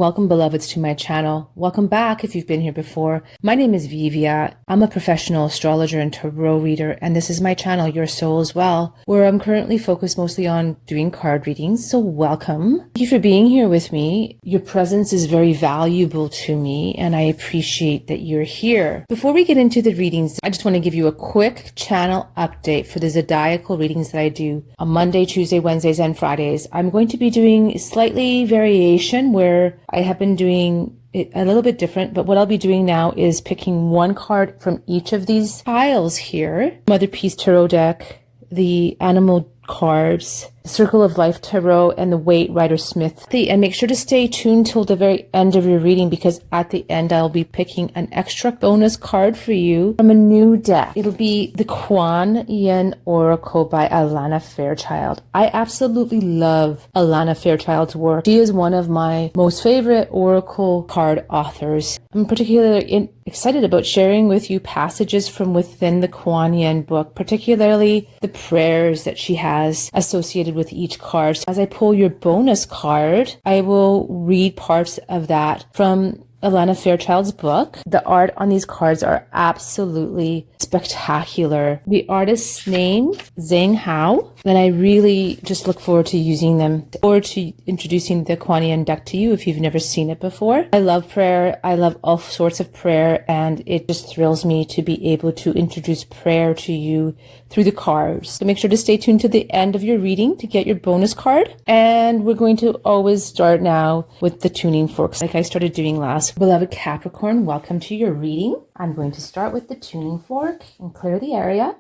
Welcome, beloveds, to my channel. Welcome back if you've been here before. My name is Vivia. I'm a professional astrologer and tarot reader, and this is my channel, Your Soul as Well, where I'm currently focused mostly on doing card readings. So welcome. Thank you for being here with me. Your presence is very valuable to me, and I appreciate that you're here. Before we get into the readings, I just want to give you a quick channel update for the zodiacal readings that I do on Monday, Tuesday, Wednesdays, and Fridays. I'm going to be doing slightly variation where I have been doing it a little bit different, but what I'll be doing now is picking one card from each of these piles here. Mother Peace Tarot deck, the Animal cards, Circle of Life Tarot, and the Waite Rider Smith. And make sure to stay tuned till the very end of your reading, because at the end I'll be picking an extra bonus card for you from a new deck. It'll be the Kuan Yin Oracle by Alana Fairchild. I absolutely love Alana Fairchild's work. She is one of my most favorite oracle card authors. I'm particularly excited about sharing with you passages from within the Kuan Yin book, particularly the prayers that she has associated with each card. So as I pull your bonus card, I will read parts of that from Alana Fairchild's book. The art on these cards are absolutely spectacular. The artist's name, Zhang Hao, and I really just look forward to using them or to introducing the Kuan Yin deck to you if you've never seen it before. I love prayer. I love all sorts of prayer, and it just thrills me to be able to introduce prayer to you through the cards. So make sure to stay tuned to the end of your reading to get your bonus card. And we're going to always start now with the tuning forks like I started doing last. Beloved Capricorn, welcome to your reading. I'm going to start with the tuning fork and clear the area.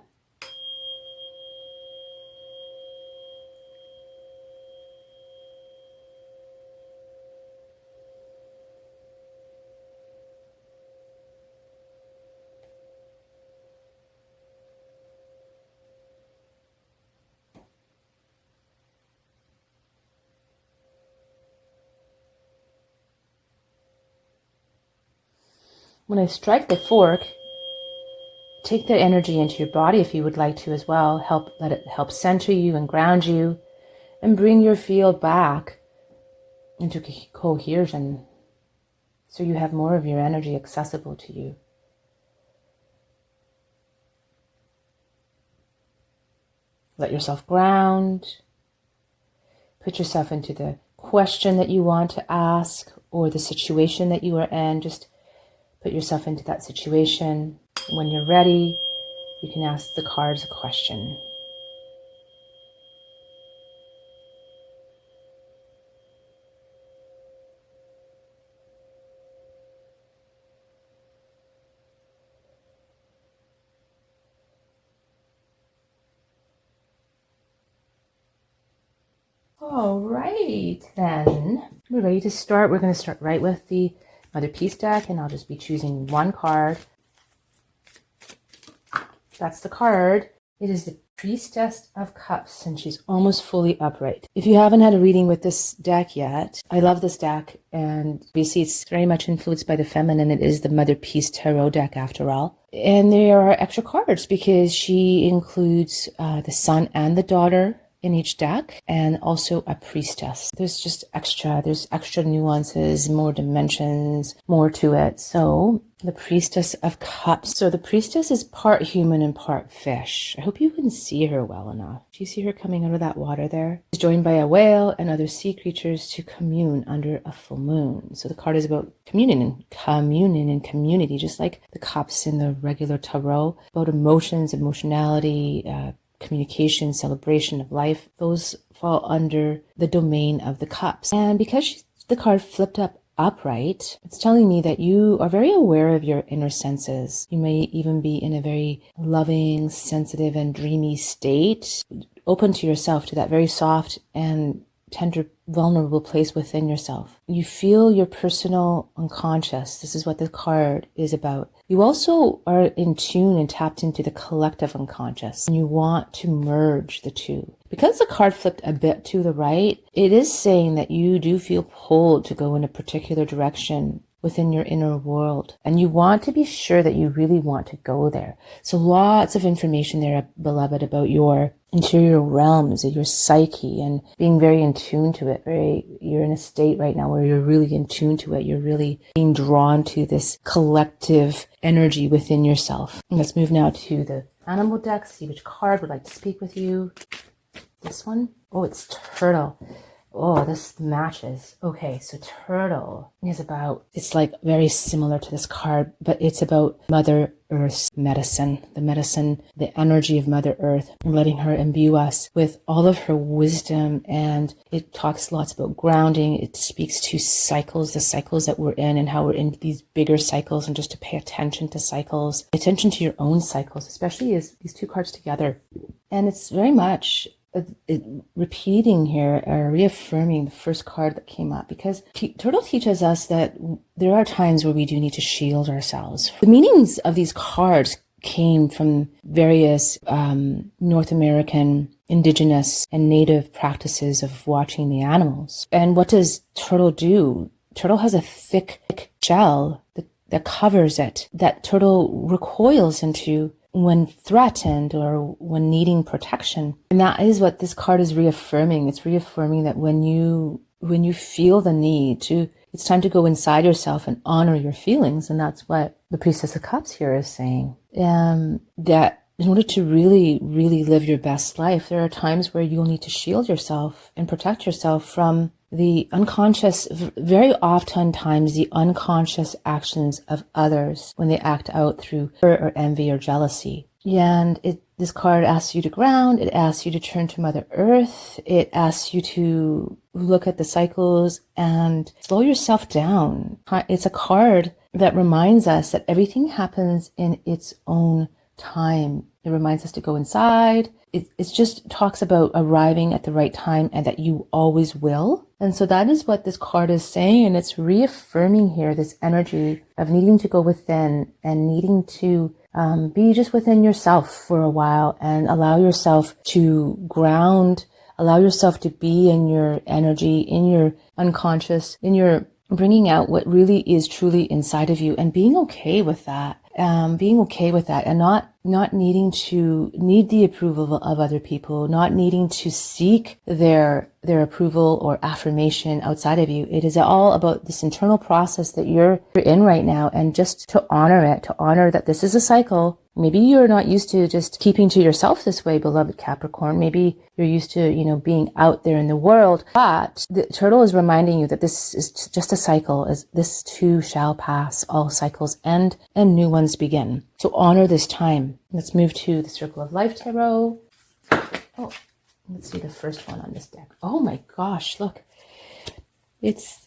When I strike the fork, take the energy into your body if you would like to as well. Let it help center you and ground you and bring your field back into cohesion so you have more of your energy accessible to you. Let yourself ground. Put yourself into the question that you want to ask or the situation that you are in. Just put yourself into that situation. When you're ready, you can ask the cards a question. All right, then we're ready to start. We're going to start right with the Mother Peace deck, and I'll just be choosing one card. That's the card. It is the Priestess of Cups, and she's almost fully upright. If you haven't had a reading with this deck yet, I love this deck, and obviously it's very much influenced by the feminine. It is the Mother Peace Tarot deck after all. And there are extra cards because she includes the son and the daughter in each deck, and also a priestess. There's extra nuances, more dimensions, more to it. So the Priestess of Cups. So the priestess is part human and part fish. I hope you can see her well enough. Do you see her coming out of that water there? She's joined by a whale and other sea creatures to commune under a full moon. So the card is about communion and community, just like the cups in the regular tarot, about emotions, emotionality, communication, celebration of life. Those fall under the domain of the cups. And because the card flipped up upright, it's telling me that you are very aware of your inner senses. You may even be in a very loving, sensitive, and dreamy state, open to yourself, to that very soft and tender, vulnerable place within yourself. You feel your personal unconscious. This is what the card is about. You also are in tune and tapped into the collective unconscious, and you want to merge the two. Because the card flipped a bit to the right, it is saying that you do feel pulled to go in a particular direction within your inner world. And you want to be sure that you really want to go there. So lots of information there, beloved, about your interior realms, your psyche, and being very in tune to it. You're in a state right now where you're really in tune to it. You're really being drawn to this collective energy within yourself. And let's move now to the animal deck, see which card would like to speak with you. This one? Oh, it's Turtle. Oh, this matches. Okay, so Turtle is about, it's like very similar to this card, but it's about Mother Earth's medicine, the energy of Mother Earth, and letting her imbue us with all of her wisdom. And it talks lots about grounding. It speaks to cycles, the cycles that we're in, and how we're in these bigger cycles, and just to pay attention to cycles, pay attention to your own cycles, especially as these two cards together. And it's very much repeating here, or reaffirming the first card that came up, because Turtle teaches us that there are times where we do need to shield ourselves. The meanings of these cards came from various North American indigenous and native practices of watching the animals. And what does Turtle do? Turtle has a thick shell that covers it, that Turtle recoils into when threatened or when needing protection. And that is what this card is reaffirming. It's reaffirming that when you feel the need to, it's time to go inside yourself and honor your feelings. And that's what the Priestess of Cups here is saying. That in order to really, really live your best life, there are times where you'll need to shield yourself and protect yourself from the unconscious, very oftentimes the unconscious actions of others when they act out through hurt or envy or jealousy. And this card asks you to ground. It asks you to turn to Mother Earth. It asks you to look at the cycles and slow yourself down. It's a card that reminds us that everything happens in its own time. It reminds us to go inside. It just talks about arriving at the right time, and that you always will. And so that is what this card is saying. And it's reaffirming here this energy of needing to go within and needing to be just within yourself for a while and allow yourself to ground, allow yourself to be in your energy, in your unconscious, in your bringing out what really is truly inside of you, and being okay with that. And not needing to need the approval of other people, not needing to seek their approval or affirmation outside of you. It is all about this internal process that you're in right now, and just to honor it, to honor that this is a cycle. Maybe you're not used to just keeping to yourself this way, beloved Capricorn. Maybe you're used to, being out there in the world. But the Turtle is reminding you that this is just a cycle, as this too shall pass. All cycles end and new ones begin. So honor this time. Let's move to the Circle of Life Tarot. Oh, let's see the first one on this deck. Oh my gosh, look. It's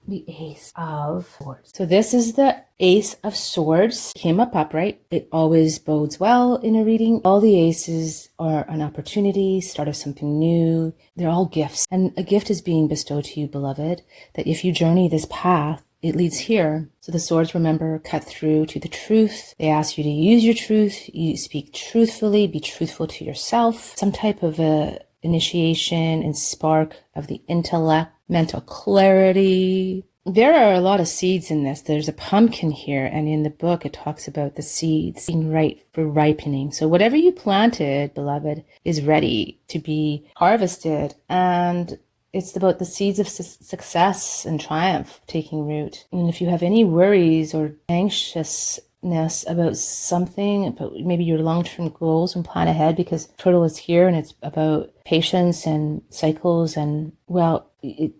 the Ace of Swords. So this is the Ace of Swords. Came up upright. It always bodes well in a reading. All the aces are an opportunity, start of something new. They're all gifts. And a gift is being bestowed to you, beloved, that if you journey this path, it leads here. So the swords, remember, cut through to the truth. They ask you to use your truth. You speak truthfully, be truthful to yourself. Some type of a initiation and spark of the intellect, mental clarity. There are a lot of seeds in this. There's a pumpkin here, and in the book it talks about the seeds being right for ripening. So whatever you planted, beloved, is ready to be harvested, and it's about the seeds of success and triumph taking root. And if you have any worries or anxiousness about something, about maybe your long-term goals, and plan ahead, because Turtle is here and it's about patience and cycles. And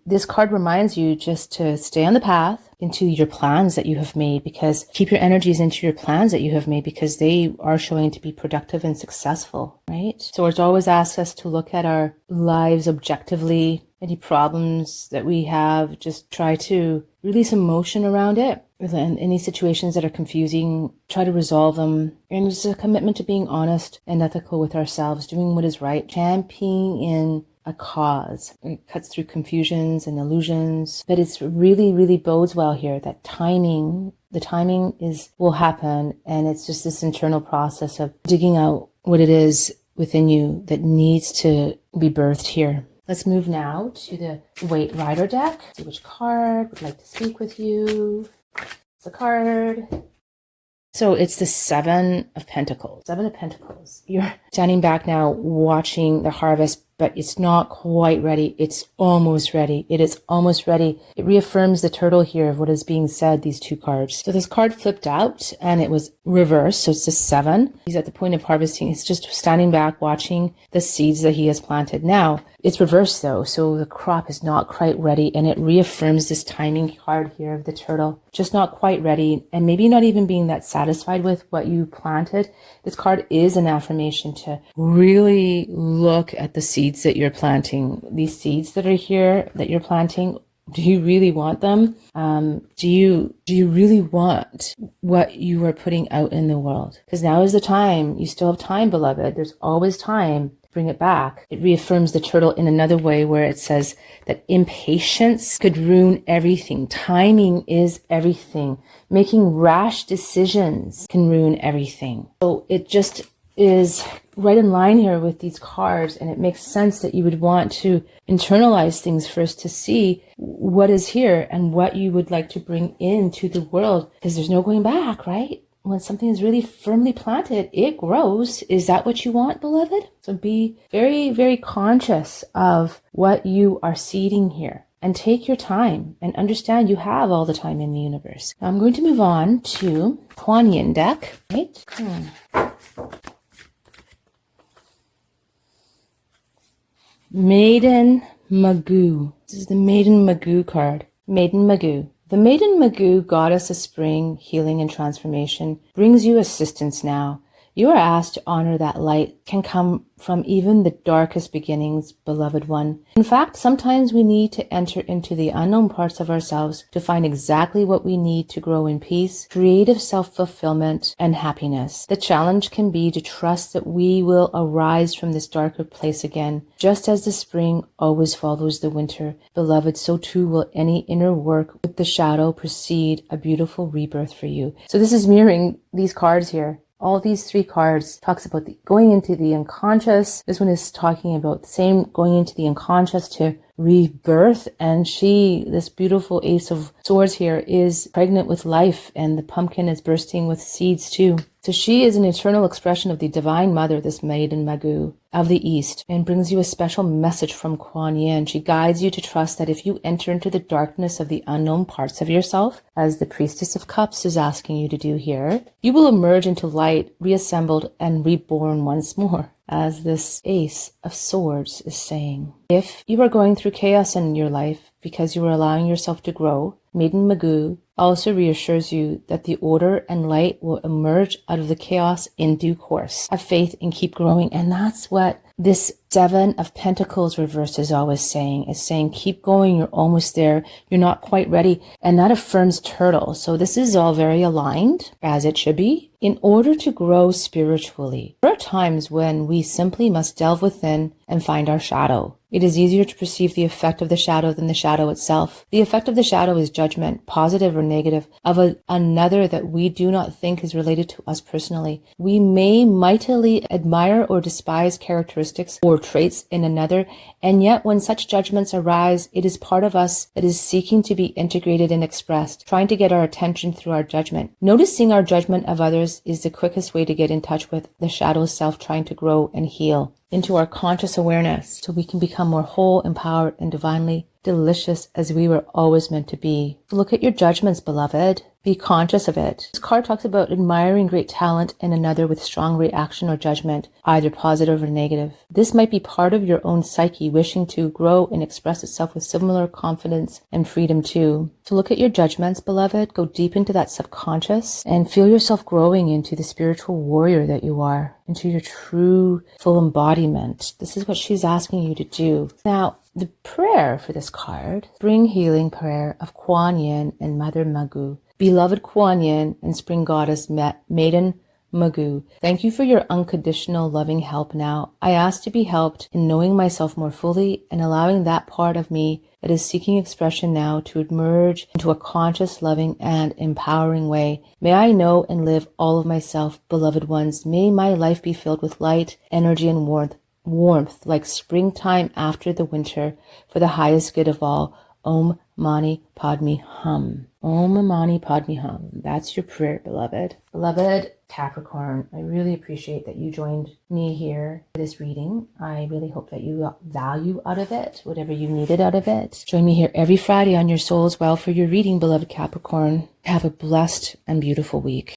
this card reminds you just to stay on the path into your plans that you have made, because keep your energies into your plans that you have made, because they are showing to be productive and successful, right? So it always asks us to look at our lives objectively. Any problems that we have, just try to release emotion around it. And any situations that are confusing, try to resolve them. And it's a commitment to being honest and ethical with ourselves, doing what is right, championing in a cause. It cuts through confusions and illusions, but it's really, really bodes well here that the timing will happen. And it's just this internal process of digging out what it is within you that needs to be birthed here. Let's move now to the White Rider deck. See which card would like to speak with you. It's a card. So it's the Seven of Pentacles. Seven of Pentacles. You're standing back now watching the harvest, but it's not quite ready. It's almost ready. It is almost ready. It reaffirms the turtle here of what is being said, these two cards. So this card flipped out and it was reversed. So it's the 7. He's at the point of harvesting. He's just standing back watching the seeds that he has planted. Now it's reversed though. So the crop is not quite ready, and it reaffirms this timing card here of the turtle. Just not quite ready, and maybe not even being that satisfied with what you planted. This card is an affirmation to really look at the seeds that you're planting. These seeds that are here that you're planting, do you really want them? Do you really want what you are putting out in the world? Because now is the time. You still have time, beloved. There's always time. Bring it back. It reaffirms the turtle in another way where it says that impatience could ruin everything. Timing is everything. Making rash decisions can ruin everything. So it just is right in line here with these cards, and it makes sense that you would want to internalize things first to see what is here and what you would like to bring into the world, because there's no going back, right? When something is really firmly planted, it grows. Is that what you want, beloved? So be very, very conscious of what you are seeding here, and take your time and understand you have all the time in the universe. Now I'm going to move on to Kuan Yin deck, right? Maiden Magoo. This is the Maiden Magoo card. Maiden Magoo. The Maiden Magoo, goddess of spring, healing, and transformation, brings you assistance now. You are asked to honor that light can come from even the darkest beginnings, beloved one. In fact, sometimes we need to enter into the unknown parts of ourselves to find exactly what we need to grow in peace, creative self-fulfillment, and happiness. The challenge can be to trust that we will arise from this darker place again. Just as the spring always follows the winter, beloved, so too will any inner work with the shadow precede a beautiful rebirth for you. So this is mirroring these cards here. All these 3 cards talks about going into the unconscious. This one is talking about the same, going into the unconscious to rebirth. And this beautiful Ace of Swords here, is pregnant with life, and the pumpkin is bursting with seeds too. So she is an eternal expression of the Divine Mother, this Maiden Magoo of the East, and brings you a special message from Kuan Yin. She guides you to trust that if you enter into the darkness of the unknown parts of yourself, as the Priestess of Cups is asking you to do here, you will emerge into light, reassembled and reborn once more, as this Ace of Swords is saying. If you are going through chaos in your life because you are allowing yourself to grow, Maiden Magoo also reassures you that the order and light will emerge out of the chaos in due course. Have faith and keep growing. And that's what this 7 of Pentacles reverse is always saying. It's saying, keep going. You're almost there. You're not quite ready. And that affirms turtle. So this is all very aligned, as it should be, in order to grow spiritually. There are times when we simply must delve within and find our shadow. It is easier to perceive the effect of the shadow than the shadow itself. The effect of the shadow is judgment, positive or negative, of another that we do not think is related to us personally. We may mightily admire or despise characteristics or traits in another, and yet when such judgments arise, it is part of us that is seeking to be integrated and expressed, trying to get our attention through our judgment. Noticing our judgment of others is the quickest way to get in touch with the shadow self trying to grow and heal into our conscious awareness, so we can become more whole, empowered, and divinely delicious as we were always meant to be. Look at your judgments, beloved. Be conscious of it. This card talks about admiring great talent in another with strong reaction or judgment, either positive or negative. This might be part of your own psyche wishing to grow and express itself with similar confidence and freedom too. So look at your judgments, beloved. Go deep into that subconscious and feel yourself growing into the spiritual warrior that you are, into your true full embodiment. This is what she's asking you to do. Now, the prayer for this card, Spring Healing Prayer of Kuan Yin and Mother Magoo. Beloved Kuan Yin and Spring Goddess Maiden Magoo, thank you for your unconditional loving help now. I ask to be helped in knowing myself more fully and allowing that part of me that is seeking expression now to emerge into a conscious, loving, and empowering way. May I know and live all of myself, beloved ones. May my life be filled with light, energy, and warmth warmth like springtime after the winter for the highest good of all. Om Mani Padme Hum. Om Mani Padme Hum. That's your prayer, beloved. Beloved Capricorn, I really appreciate that you joined me here for this reading. I really hope that you got value out of it, whatever you needed out of it. Join me here every Friday on Your Soul as Well for your reading, beloved Capricorn. Have a blessed and beautiful week.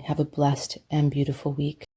Have a blessed and beautiful week.